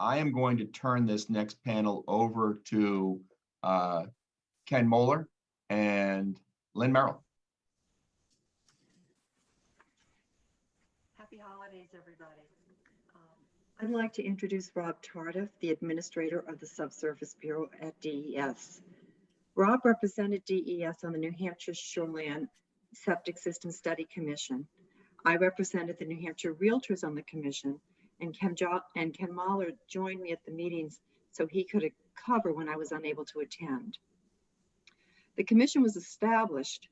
I am going to turn this next panel over to Ken Moeller and Lynn Merrill. Happy holidays, everybody. I'd like to introduce Rob Tardiff, the administrator of the Subsurface Bureau at DES. Rob represented DES on the New Hampshire Shoreland Septic System Study Commission. I represented the New Hampshire Realtors on the commission, and Ken Mahler joined me at the meetings so he could cover when I was unable to attend. The commission was established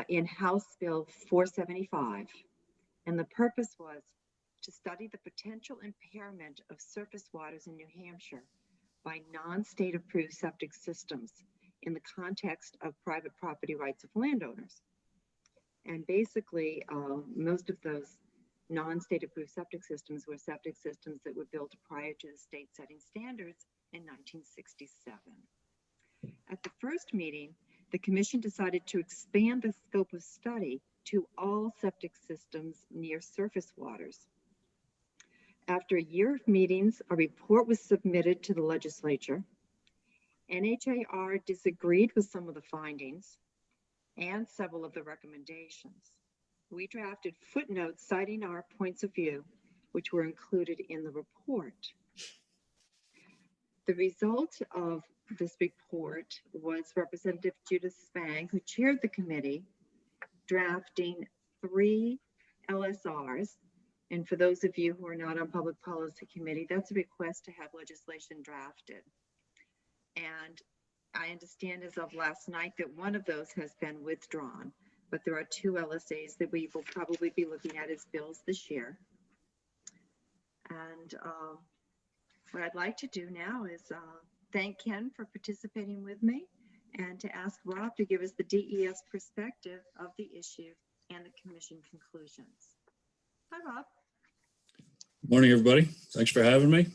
in House Bill 475, and the purpose was to study the potential impairment of surface waters in New Hampshire by non-state approved septic systems in the context of private property rights of landowners. And basically, most of those non-state approved septic systems were septic systems that were built prior to the state setting standards in 1967. At the first meeting, the commission decided to expand the scope of study to all septic systems near surface waters. After a year of meetings, a report was submitted to the legislature. NHAR disagreed with some of the findings and several of the recommendations. We drafted footnotes citing our points of view, which were included in the report. The result of this report was Representative Judith Spang, who chaired the committee, drafting 3 LSRs. And for those of you who are not on Public Policy Committee, that's a request to have legislation drafted. And I understand as of last night that one of those has been withdrawn, but there are 2 LSAs that we will probably be looking at as bills this year. And what I'd like to do now is thank Ken for participating with me and to ask Rob to give us the DES perspective of the issue and the commission conclusions. Hi, Rob. Morning, everybody. Thanks for having me.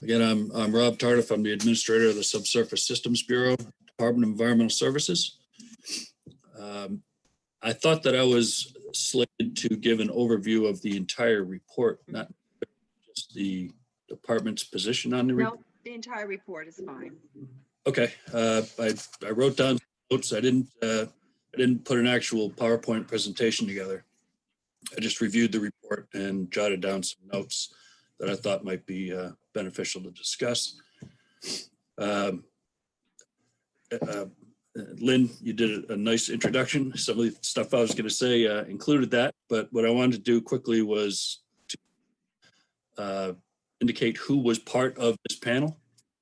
Again, I'm Rob Tardiff. I'm the administrator of the Subsurface Systems Bureau, Department of Environmental Services. I thought that I was slated to give an overview of the entire report, not just the department's position on the report. No, the entire report is fine. Okay, I wrote down notes. I didn't put an actual PowerPoint presentation together. I just reviewed the report and jotted down some notes that I thought might be beneficial to discuss. Lynn, you did a nice introduction. Some of the stuff I was going to say included that, but what I wanted to do quickly was to indicate who was part of this panel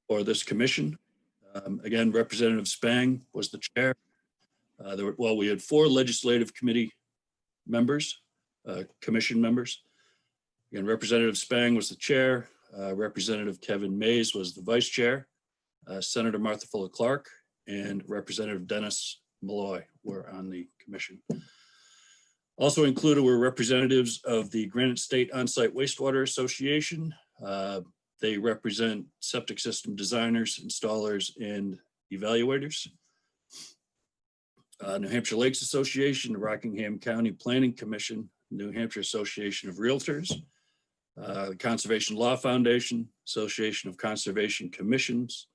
or this commission. Again, Representative Spang was the chair. We had 4 legislative committee members, commission members. Again, Representative Spang was the chair. Representative Kevin Mays was the vice chair. Senator Martha Fuller Clark and Representative Dennis Malloy were on the commission. Also included were representatives of the Granite State On-Site Wastewater Association. They represent septic system designers, installers, and evaluators. New Hampshire Lakes Association, the Rockingham County Planning Commission, New Hampshire Association of Realtors, the Conservation Law Foundation, Association of Conservation Commissions,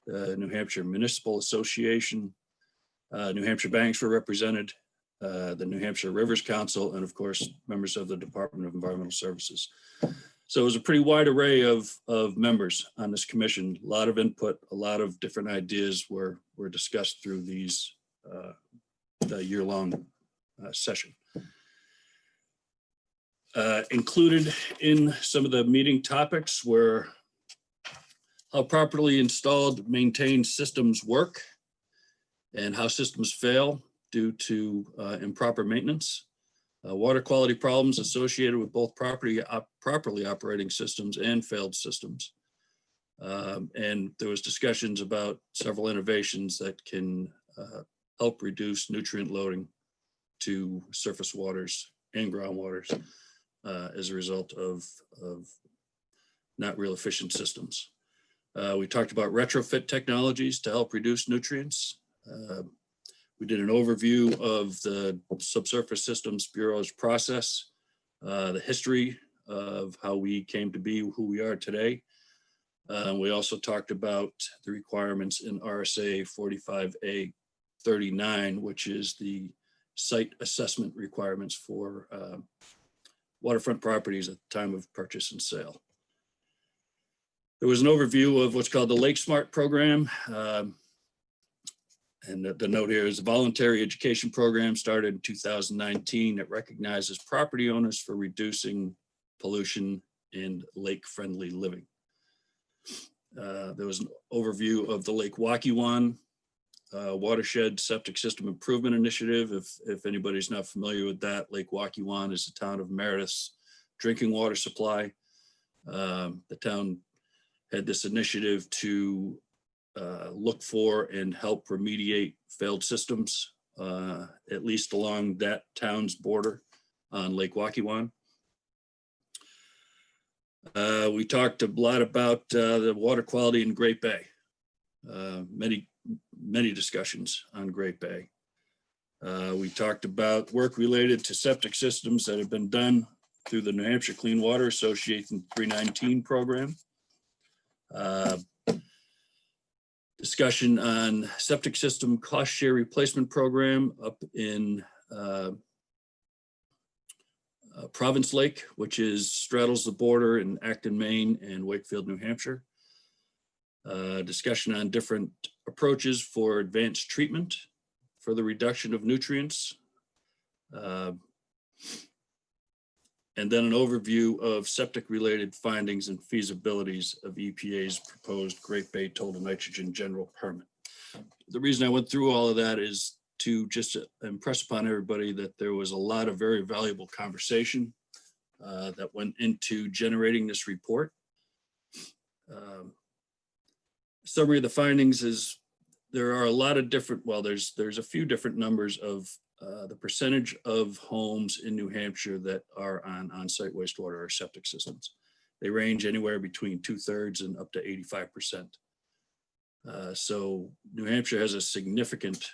the New Hampshire Municipal Association, New Hampshire banks were represented, the New Hampshire Rivers Council, and of course, members of the Department of Environmental Services. So it was a pretty wide array of members on this commission. A lot of input, a lot of different ideas were discussed through these the year-long session. Included in some of the meeting topics were how properly installed, maintained systems work and how systems fail due to improper maintenance, water quality problems associated with both properly operating systems and failed systems. And there was discussions about several innovations that can help reduce nutrient loading to surface waters and groundwaters as a result of not real efficient systems. We talked about retrofit technologies to help reduce nutrients. We did an overview of the Subsurface Systems Bureau's process, the history of how we came to be who we are today, We also talked about the requirements in RSA 45A 39, which is the site assessment requirements for waterfront properties at the time of purchase and sale. There was an overview of what's called the Lake Smart program. And the note here is a voluntary education program started in 2019 that recognizes property owners for reducing pollution and lake-friendly living. There was an overview of the Lake Wakiwan Watershed Septic System Improvement Initiative. If anybody's not familiar with that, Lake Wakiwan is the town of Meredith's drinking water supply. The town had this initiative to look for and help remediate failed systems, at least along that town's border on Lake Wakiwan. We talked a lot about the water quality in Great Bay. Many discussions on Great Bay. We talked about work related to septic systems that have been done through the New Hampshire Clean Water Association 319 program. Discussion on septic system cost share replacement program up in Province Lake, which straddles the border in Acton, Maine and Wakefield, New Hampshire. Discussion on different approaches for advanced treatment for the reduction of nutrients. And then an overview of septic related findings and feasibilities of EPA's proposed Great Bay Total Nitrogen General Permit. The reason I went through all of that is to just impress upon everybody that there was a lot of very valuable conversation that went into generating this report. Summary of the findings is there are a lot of different, well, there's a few different numbers of the percentage of homes in New Hampshire that are on-site wastewater or septic systems. They range anywhere between 2/3 and up to 85%. So New Hampshire has a significant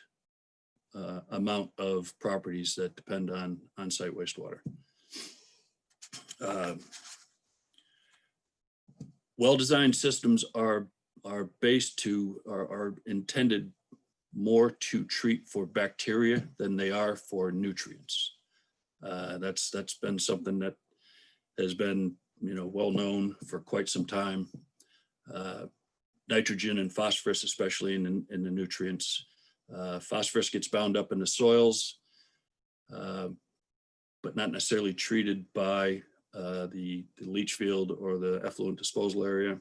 amount of properties that depend on on-site wastewater. Well-designed systems are intended more to treat for bacteria than they are for nutrients. That's been something that has been well known for quite some time. Nitrogen and phosphorus, especially in the nutrients. Phosphorus gets bound up in the soils, but not necessarily treated by the leach field or the effluent disposal area.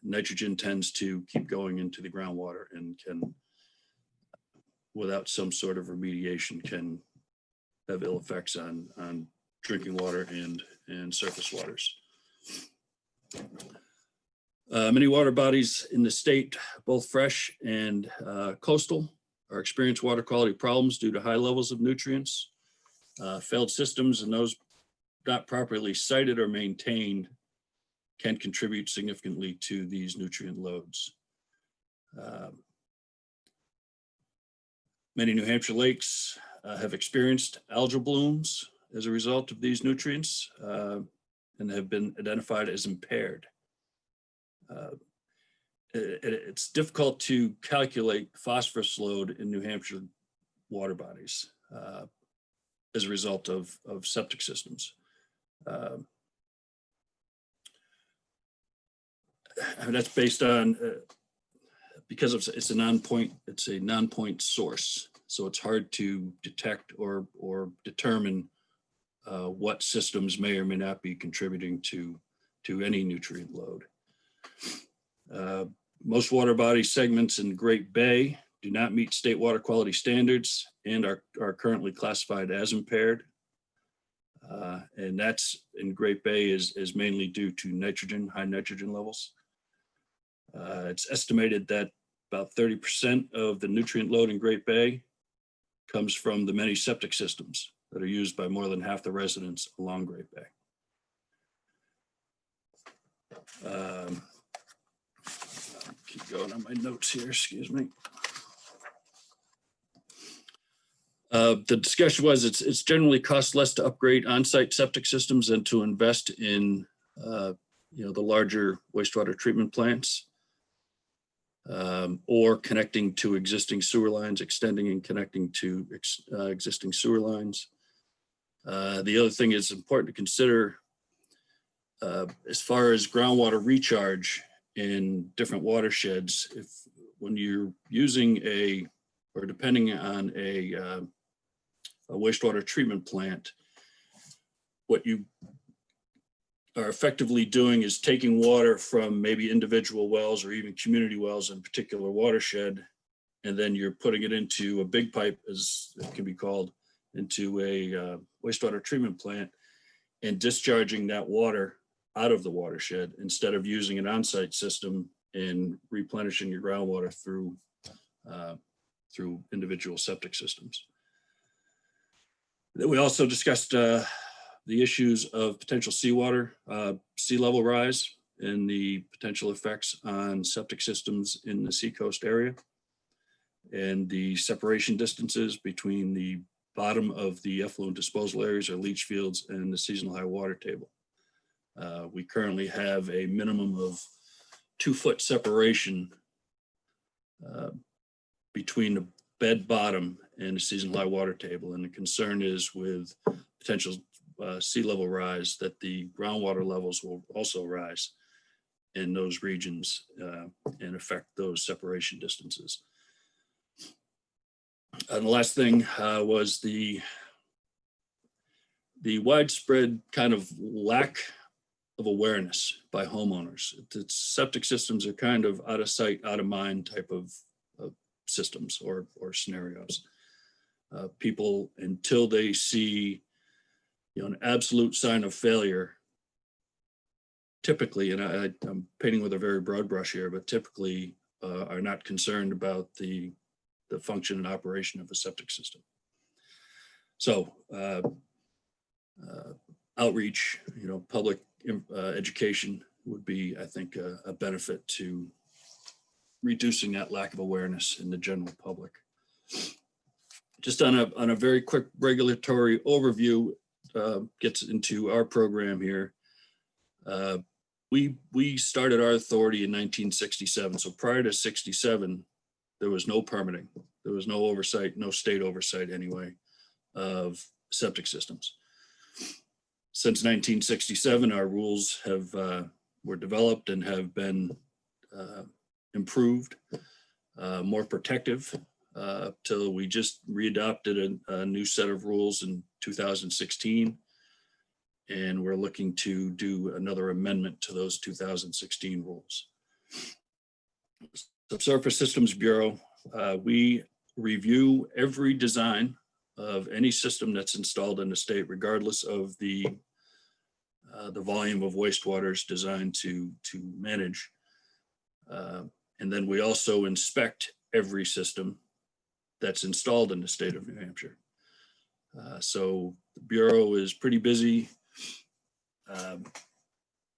Nitrogen tends to keep going into the groundwater and can, without some sort of remediation, can have ill effects on drinking water and surface waters. Many water bodies in the state, both fresh and coastal, are experiencing water quality problems due to high levels of nutrients. Failed systems and those not properly sited or maintained can contribute significantly to these nutrient loads. Many New Hampshire lakes have experienced algal blooms as a result of these nutrients and have been identified as impaired. It's difficult to calculate phosphorus load in New Hampshire water bodies as a result of septic systems. And that's based on because it's a non-point source, so it's hard to detect or determine what systems may or may not be contributing to any nutrient load. Most water body segments in Great Bay do not meet state water quality standards and are currently classified as impaired. And that's in Great Bay is mainly due to high nitrogen levels. It's estimated that about 30% of the nutrient load in Great Bay comes from the many septic systems that are used by more than half the residents along Great Bay. Keep going on my notes here, excuse me. The discussion was it's generally costs less to upgrade on-site septic systems than to invest in the larger wastewater treatment plants, or connecting to existing sewer lines, extending and connecting to existing sewer lines. The other thing is important to consider as far as groundwater recharge in different watersheds. When you're using or depending on a wastewater treatment plant, what you are effectively doing is taking water from maybe individual wells or even community wells in a particular watershed, and then you're putting it into a big pipe, as it can be called, into a wastewater treatment plant and discharging that water out of the watershed instead of using an on-site system and replenishing your groundwater through individual septic systems. Then we also discussed the issues of potential seawater, sea level rise, and the potential effects on septic systems in the seacoast area, and the separation distances between the bottom of the effluent disposal areas or leach fields and the seasonal high water table. We currently have a minimum of 2-foot separation between the bed bottom and the seasonal high water table. And the concern is with potential sea level rise that the groundwater levels will also rise in those regions and affect those separation distances. And the last thing was the widespread kind of lack of awareness by homeowners. The septic systems are kind of out of sight, out of mind type of systems or scenarios. People, until they see an absolute sign of failure, typically, and I'm painting with a very broad brush here, but typically are not concerned about the function and operation of a septic system. So outreach, public education would be, I think, a benefit to reducing that lack of awareness in the general public. Just on a very quick regulatory overview, gets into our program here. We started our authority in 1967. So prior to 67, there was no permitting. There was no oversight, no state oversight anyway, of septic systems. Since 1967, our rules were developed and have been improved, more protective, till we just readopted a new set of rules in 2016. And we're looking to do another amendment to those 2016 rules. Subsurface Systems Bureau, we review every design of any system that's installed in the state, regardless of the volume of wastewaters designed to manage. And then we also inspect every system that's installed in the state of New Hampshire. So the Bureau is pretty busy.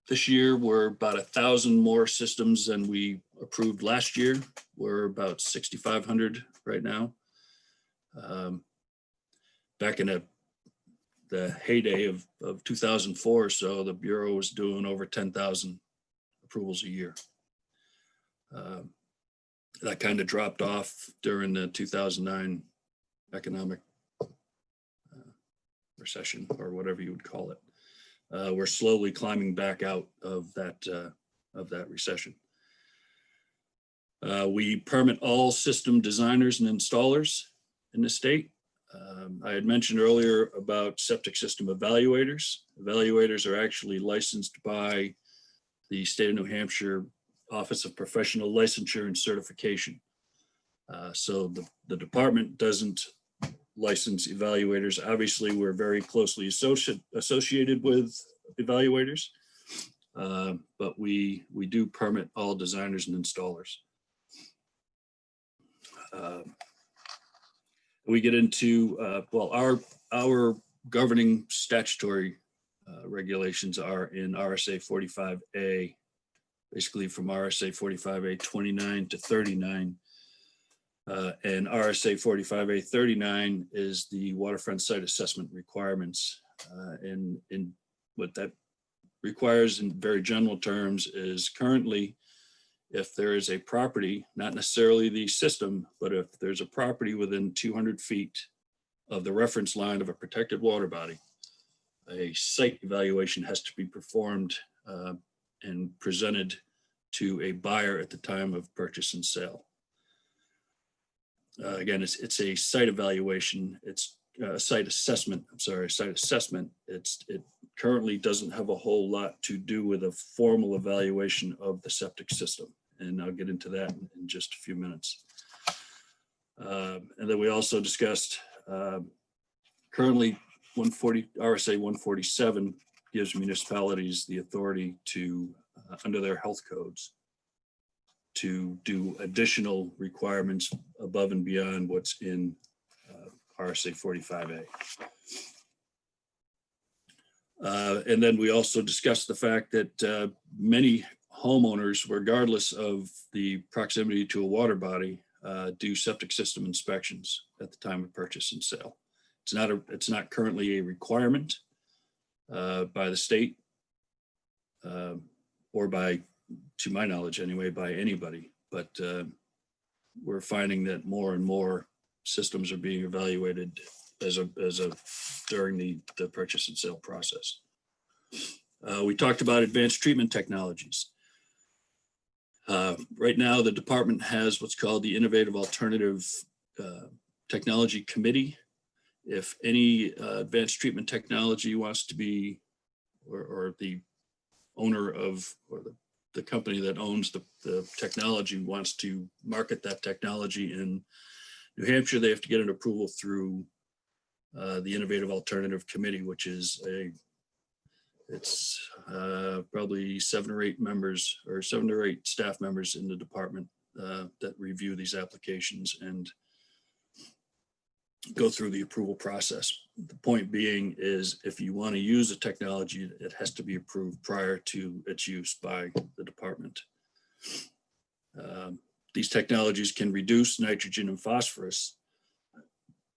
This year, we're about 1,000 more systems than we approved last year. We're about 6,500 right now. Back in the heyday of 2004 or so, the Bureau was doing over 10,000 approvals a year. That kind of dropped off during the 2009 economic recession, or whatever you would call it. We're slowly climbing back out of that recession. We permit all system designers and installers in the state. I had mentioned earlier about septic system evaluators. Evaluators are actually licensed by the state of New Hampshire Office of Professional Licensure and Certification. So the department doesn't license evaluators. Obviously, we're very closely associated with evaluators, but we do permit all designers and installers. We get into, well, our governing statutory regulations are in RSA 45A, basically from RSA 45A 29 to 39. And RSA 45A 39 is the waterfront site assessment requirements. And what that requires in very general terms is currently, if there is a property, not necessarily the system, but if there's a property within 200 feet of the reference line of a protected water body, a site evaluation has to be performed and presented to a buyer at the time of purchase and sale. Again, it's a site evaluation. It's a site assessment. I'm sorry, site assessment. It currently doesn't have a whole lot to do with a formal evaluation of the septic system. And I'll get into that in just a few minutes. And then we also discussed currently RSA 147 gives municipalities the authority to, under their health codes, to do additional requirements above and beyond what's in RSA 45A. And then we also discussed the fact that many homeowners, regardless of the proximity to a water body, do septic system inspections at the time of purchase and sale. It's not currently a requirement by the state or by, to my knowledge anyway, by anybody, but we're finding that more and more systems are being evaluated during the purchase and sale process. We talked about advanced treatment technologies. Right now, the department has what's called the Innovative Alternative Technology Committee. If any advanced treatment technology wants to be, or the owner of, or the company that owns the technology wants to market that technology in New Hampshire, they have to get an approval through the Innovative Alternative Committee, which is probably 7 or 8 members, or 7 or 8 staff members in the department that review these applications and go through the approval process. The point being is, if you want to use a technology, it has to be approved prior to its use by the department. These technologies can reduce nitrogen and phosphorus,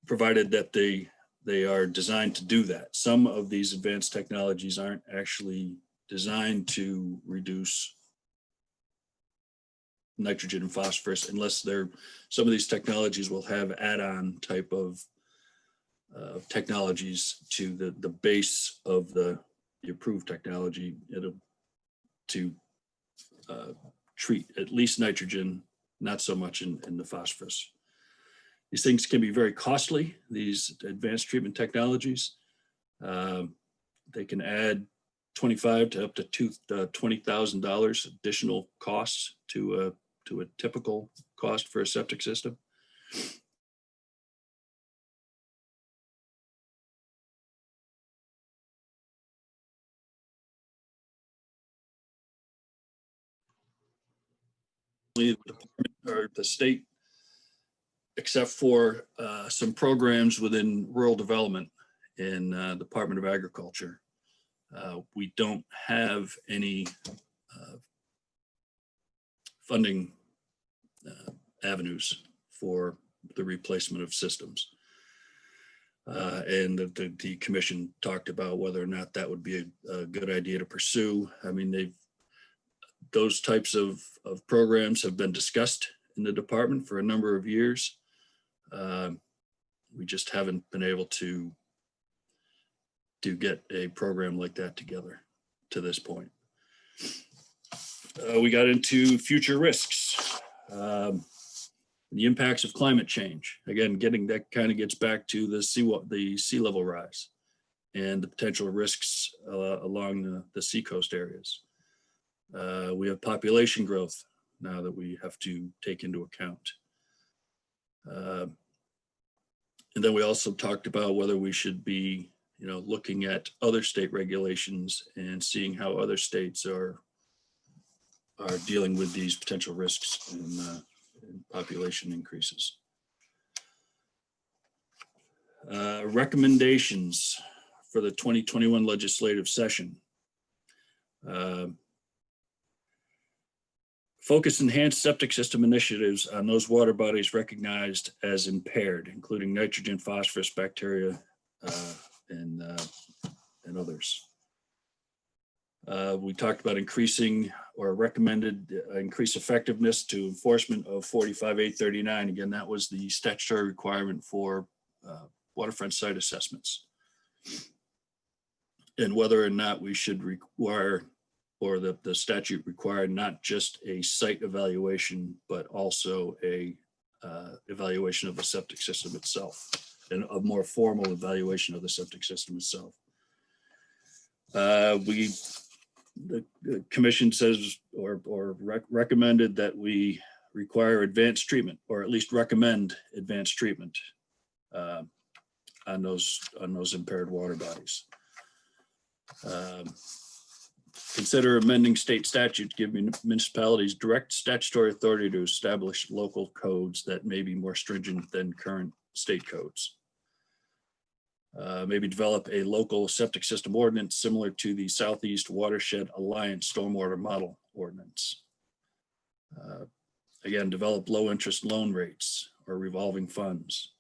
provided that they are designed to do that. Some of these advanced technologies aren't actually designed to reduce nitrogen and phosphorus unless some of these technologies will have add-on type of technologies to the base of the approved technology to treat at least nitrogen, not so much in the phosphorus. These things can be very costly, these advanced treatment technologies. They can add $25,000 to up to $20,000 additional costs to a typical cost for a septic system. Or the state, except for some programs within rural development in the Department of Agriculture, we don't have any funding avenues for the replacement of systems. And the commission talked about whether or not that would be a good idea to pursue. I mean, those types of programs have been discussed in the department for a number of years. We just haven't been able to get a program like that together to this point. We got into future risks, the impacts of climate change. Again, that kind of gets back to the sea level rise and the potential risks along the seacoast areas. We have population growth now that we have to take into account. And then we also talked about whether we should be, looking at other state regulations and seeing how other states are dealing with these potential risks and population increases. Recommendations for the 2021 legislative session. Focus enhanced septic system initiatives on those water bodies recognized as impaired, including nitrogen, phosphorus, bacteria, and others. We talked about increasing or recommended increased effectiveness to enforcement of 45-839. Again, that was the statutory requirement for waterfront site assessments. And whether or not we should require, or the statute required, not just a site evaluation, but also a evaluation of the septic system itself, and a more formal evaluation of the septic system itself. The commission says, or recommended that we require advanced treatment, or at least recommend advanced treatment on those impaired water bodies. Consider amending state statute to give municipalities direct statutory authority to establish local codes that may be more stringent than current state codes. Maybe develop a local septic system ordinance similar to the Southeast Watershed Alliance Stormwater Model Ordinance. Again, develop low interest loan rates or revolving funds.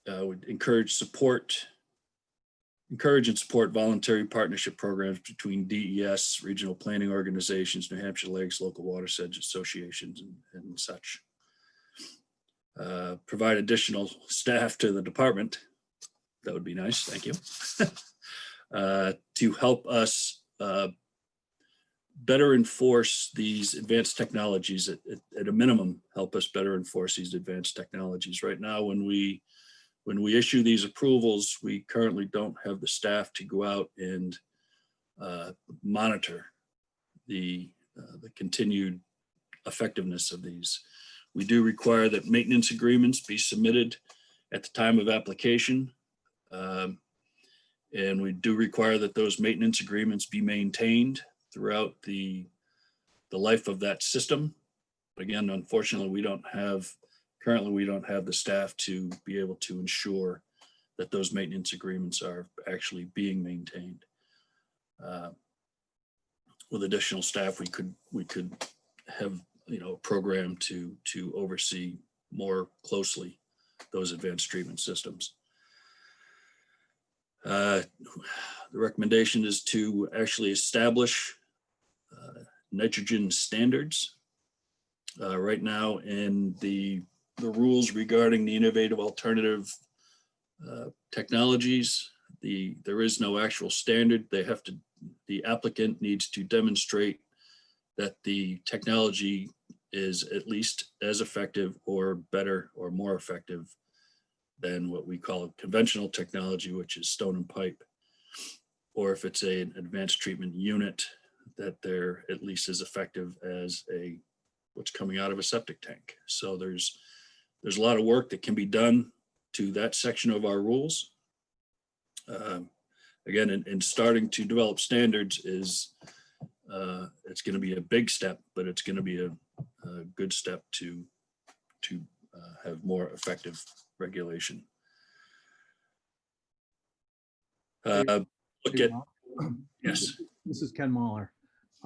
Would encourage and support voluntary partnership programs between DES, regional planning organizations, New Hampshire Lakes, local watershed associations, and such. Provide additional staff to the department. That would be nice, thank you. To help us better enforce these advanced technologies, at a minimum, help us better enforce these advanced technologies. Right now, when we issue these approvals, we currently don't have the staff to go out and monitor the continued effectiveness of these. We do require that maintenance agreements be submitted at the time of application. And we do require that those maintenance agreements be maintained throughout the life of that system. But again, unfortunately, currently we don't have the staff to be able to ensure that those maintenance agreements are actually being maintained. With additional staff, we could have a program to oversee more closely those advanced treatment systems. The recommendation is to actually establish nitrogen standards. Right now, in the rules regarding the innovative alternative technologies, there is no actual standard. The applicant needs to demonstrate that the technology is at least as effective or better or more effective than what we call conventional technology, which is stone and pipe. Or if it's an advanced treatment unit, that they're at least as effective as what's coming out of a septic tank. So there's a lot of work that can be done to that section of our rules. Again, in starting to develop standards it's going to be a big step, but it's going to be a good step to have more effective regulation. Look at, yes. This is Ken Mahler.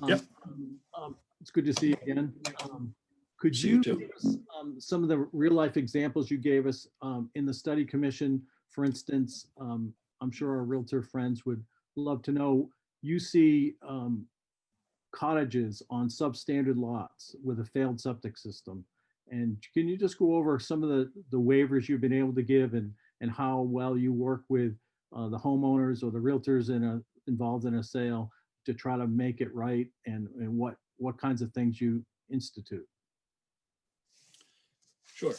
Yep. It's good to see you again. Could See you you too. give us some of the real life examples you gave us in the study commission? For instance, I'm sure our realtor friends would love to know, you see cottages on substandard lots with a failed septic system. And can you just go over some of the waivers you've been able to give and how well you work with the homeowners or the realtors involved in a sale to try to make it right, and what kinds of things you institute? Sure.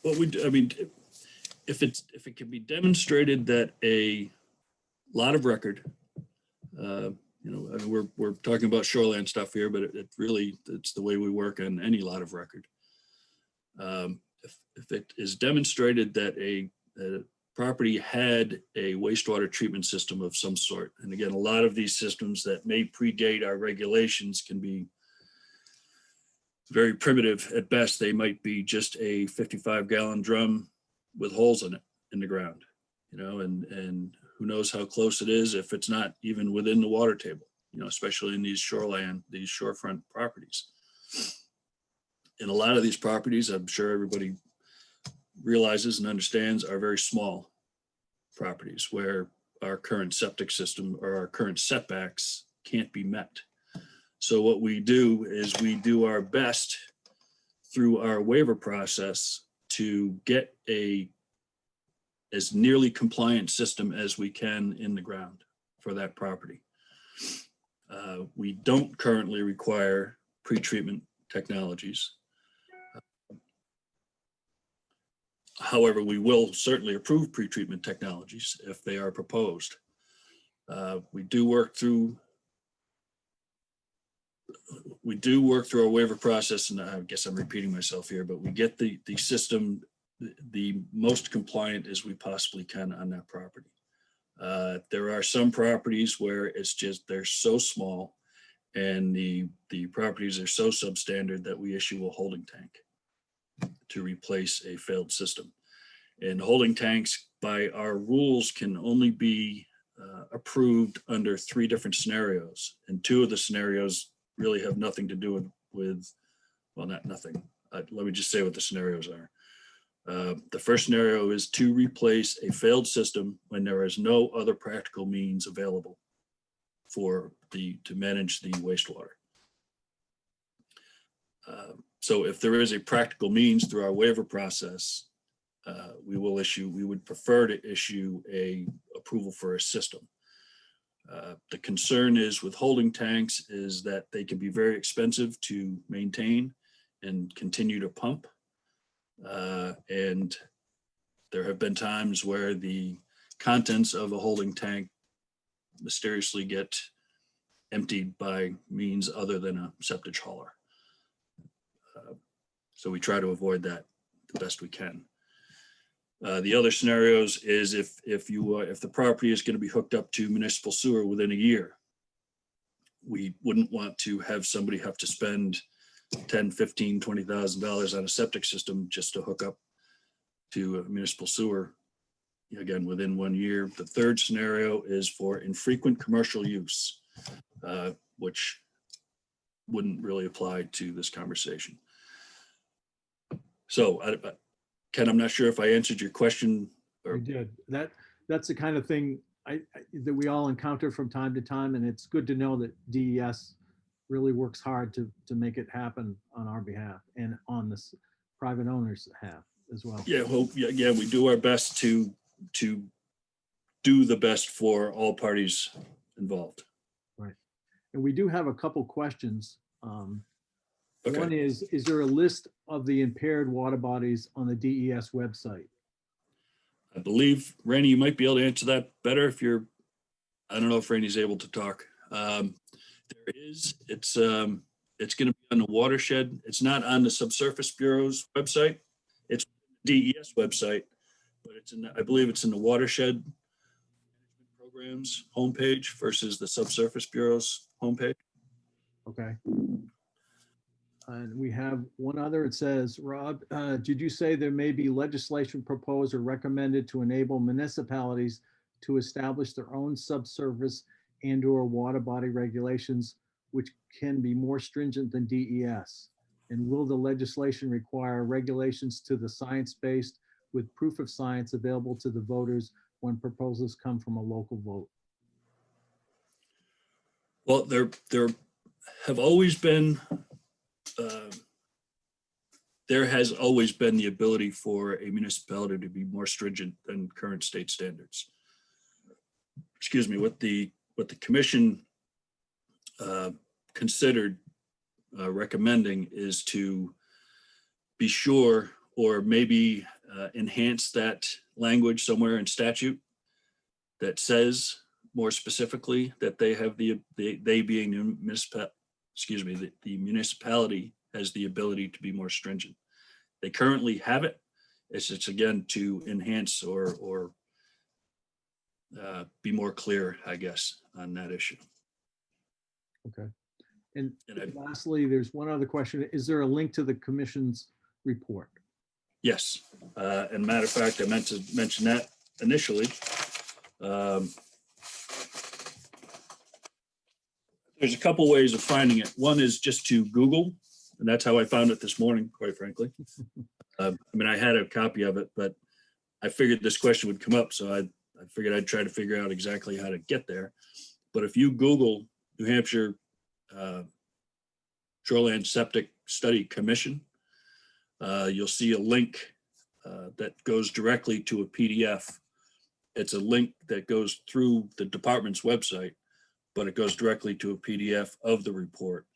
What we do, I mean, if it can be demonstrated that a lot of record, I mean, we're talking about shoreland stuff here, but it's the way we work on any lot of record. If it is demonstrated that a property had a wastewater treatment system of some sort, and again, a lot of these systems that may predate our regulations can be very primitive at best. They might be just a 55-gallon drum with holes in it in the ground, and who knows how close it is if it's not even within the water table, especially in these shorefront properties. And a lot of these properties, I'm sure everybody realizes and understands, are very small properties where our current septic system or our current setbacks can't be met. So what we do is we do our best through our waiver process to get as nearly compliant system as we can in the ground for that property. We don't currently require pretreatment technologies. However, we will certainly approve pretreatment technologies if they are proposed. We do work through our waiver process, and I guess I'm repeating myself here, but we get the system the most compliant as we possibly can on that property. There are some properties where it's just, they're so small and the properties are so substandard that we issue a holding tank to replace a failed system. And holding tanks by our rules can only be approved under 3 different scenarios. And 2 of the scenarios really have nothing to do with well, not nothing. Let me just say what the scenarios are. The first scenario is to replace a failed system when there is no other practical means available to manage the wastewater. So if there is a practical means through our waiver process, we would prefer to issue a approval for a system. The concern is with holding tanks is that they can be very expensive to maintain and continue to pump. And there have been times where the contents of a holding tank mysteriously get emptied by means other than a septic hauler. So we try to avoid that the best we can. The other scenarios is if the property is going to be hooked up to municipal sewer within a year, we wouldn't want to have somebody have to spend $10,000, $15,000, $20,000 on a septic system just to hook up to a municipal sewer, again, within 1 year. The third scenario is for infrequent commercial use, which wouldn't really apply to this conversation. So, Ken, I'm not sure if I answered your question. You did. That's the kind of thing that we all encounter from time to time, and it's good to know that DES really works hard to make it happen on our behalf and on this private owner's behalf as well. Yeah, well, yeah, we do our best to do the best for all parties involved. Right. And we do have a couple questions. Okay. One is there a list of the impaired water bodies on the DES website? I believe, Randy, you might be able to answer that better if you're, I don't know if Randy's able to talk. There is, it's going to be on the watershed. It's not on the Subsurface Bureau's website. It's DES website, but it's in, I believe it's in the watershed programs homepage versus the Subsurface Bureau's homepage. Okay. And we have one other. It says, Rob, did you say there may be legislation proposed or recommended to enable municipalities to establish their own subsurface and/or water body regulations, which can be more stringent than DES? And will the legislation require regulations to the science-based with proof of science available to the voters when proposals come from a local vote? Well, there have always been, there has always been the ability for a municipality to be more stringent than current state standards. Excuse me, what the commission considered recommending is to be sure or maybe enhance that language somewhere in statute that says more specifically that they have they being the municipality, excuse me, the municipality has the ability to be more stringent. They currently have it. It's just, again, to enhance or be more clear, I guess, on that issue. Okay. And lastly, there's one other question. Is there a link to the commission's report? Yes. And matter of fact, I meant to mention that initially. There's a couple ways of finding it. One is just to Google, and that's how I found it this morning, quite frankly. I mean, I had a copy of it, but I figured this question would come up, so I figured I'd try to figure out exactly how to get there. But if you Google New Hampshire Shoreland Septic Study Commission, you'll see a link that goes directly to a PDF. It's a link that goes through the department's website, but it goes directly to a PDF of the report.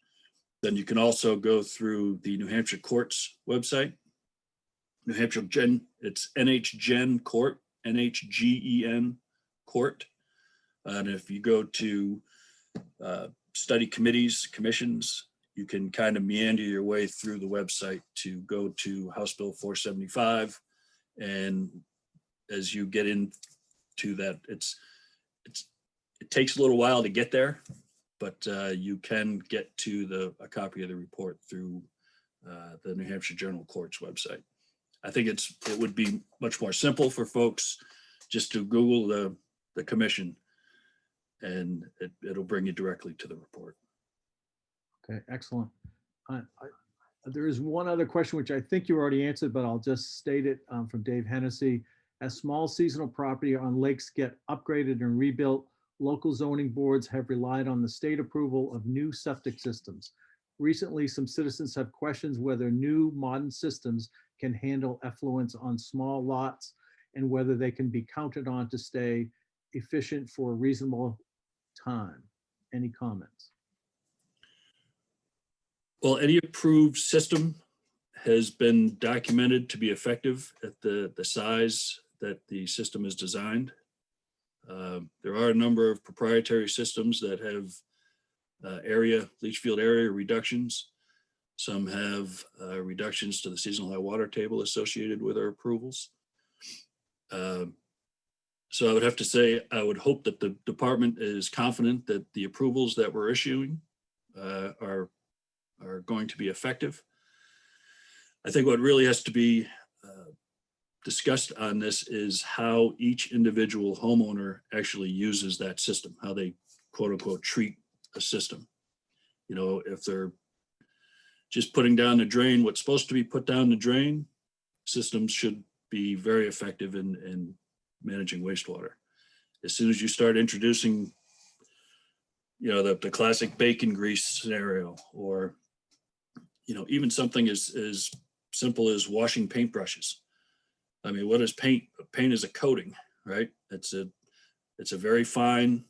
Then you can also go through the New Hampshire Courts website. New Hampshire Gen, it's NHGen Court, NHGEN Court. And if you go to study committees, commissions, you can kind of meander your way through the website to go to House Bill 475. And as you get into that, it takes a little while to get there, but you can get to a copy of the report through the New Hampshire General Courts website. I think it would be much more simple for folks just to Google the commission, and it'll bring you directly to the report. Okay, excellent. There is one other question, which I think you already answered, but I'll just state it from Dave Hennessy. As small seasonal property on lakes get upgraded and rebuilt, local zoning boards have relied on the state approval of new septic systems. Recently, some citizens have questions whether new modern systems can handle effluents on small lots and whether they can be counted on to stay efficient for a reasonable time. Any comments? Well, any approved system has been documented to be effective at the size that the system is designed. There are a number of proprietary systems that have leach field area reductions. Some have reductions to the seasonal high water table associated with our approvals. So I would have to say, I would hope that the department is confident that the approvals that we're issuing are going to be effective. I think what really has to be discussed on this is how each individual homeowner actually uses that system, how they quote unquote treat a system. You know, if they're just putting down the drain, what's supposed to be put down the drain, systems should be very effective in managing wastewater. As soon as you start introducing, you know, the classic bacon grease scenario, or, you know, even something as simple as washing paintbrushes. I mean, what is paint? Paint is a coating, right? It's a very fine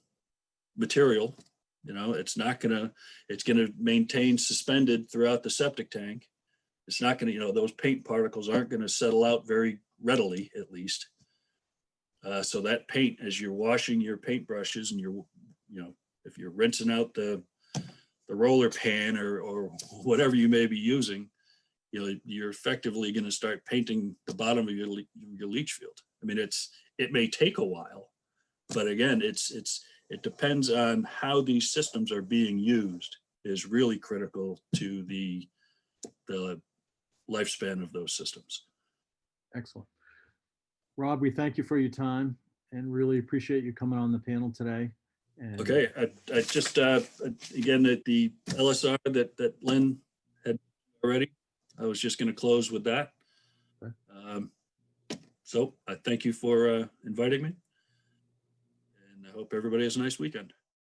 material. You know, it's gonna maintain suspended throughout the septic tank. It's not gonna, you know, those paint particles aren't gonna settle out very readily, at least. So that paint, as you're washing your paintbrushes and you're, you know, if you're rinsing out the roller pan or whatever you may be using, you know, you're effectively going to start painting the bottom of your leach field. I mean, it may take a while, but again, it depends on how these systems are being used is really critical to the lifespan of those systems. Excellent. Rob, we thank you for your time and really appreciate you coming on the panel today. And Okay, I just, again, at the LSR that Lynn had already, I was just going to close with that. Okay. So I thank you for inviting me, and I hope everybody has a nice weekend.